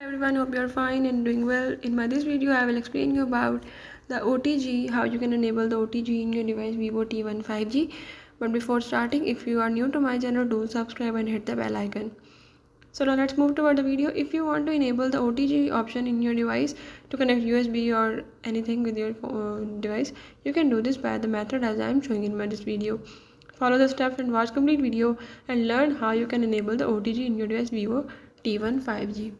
Everyone, hope you're fine and doing well. In this video, I will explain you about the OTG, how you can enable the OTG in your device Vivo T1 5G. But before starting, if you are new to my channel, do subscribe and hit the bell icon. So now let's move toward the video. If you want to enable the OTG option in your device to connect USB or anything with your device, you can do this by the method as I am showing in this video. Follow the steps and watch complete video and learn how you can enable the OTG in your device Vivo T1 5G.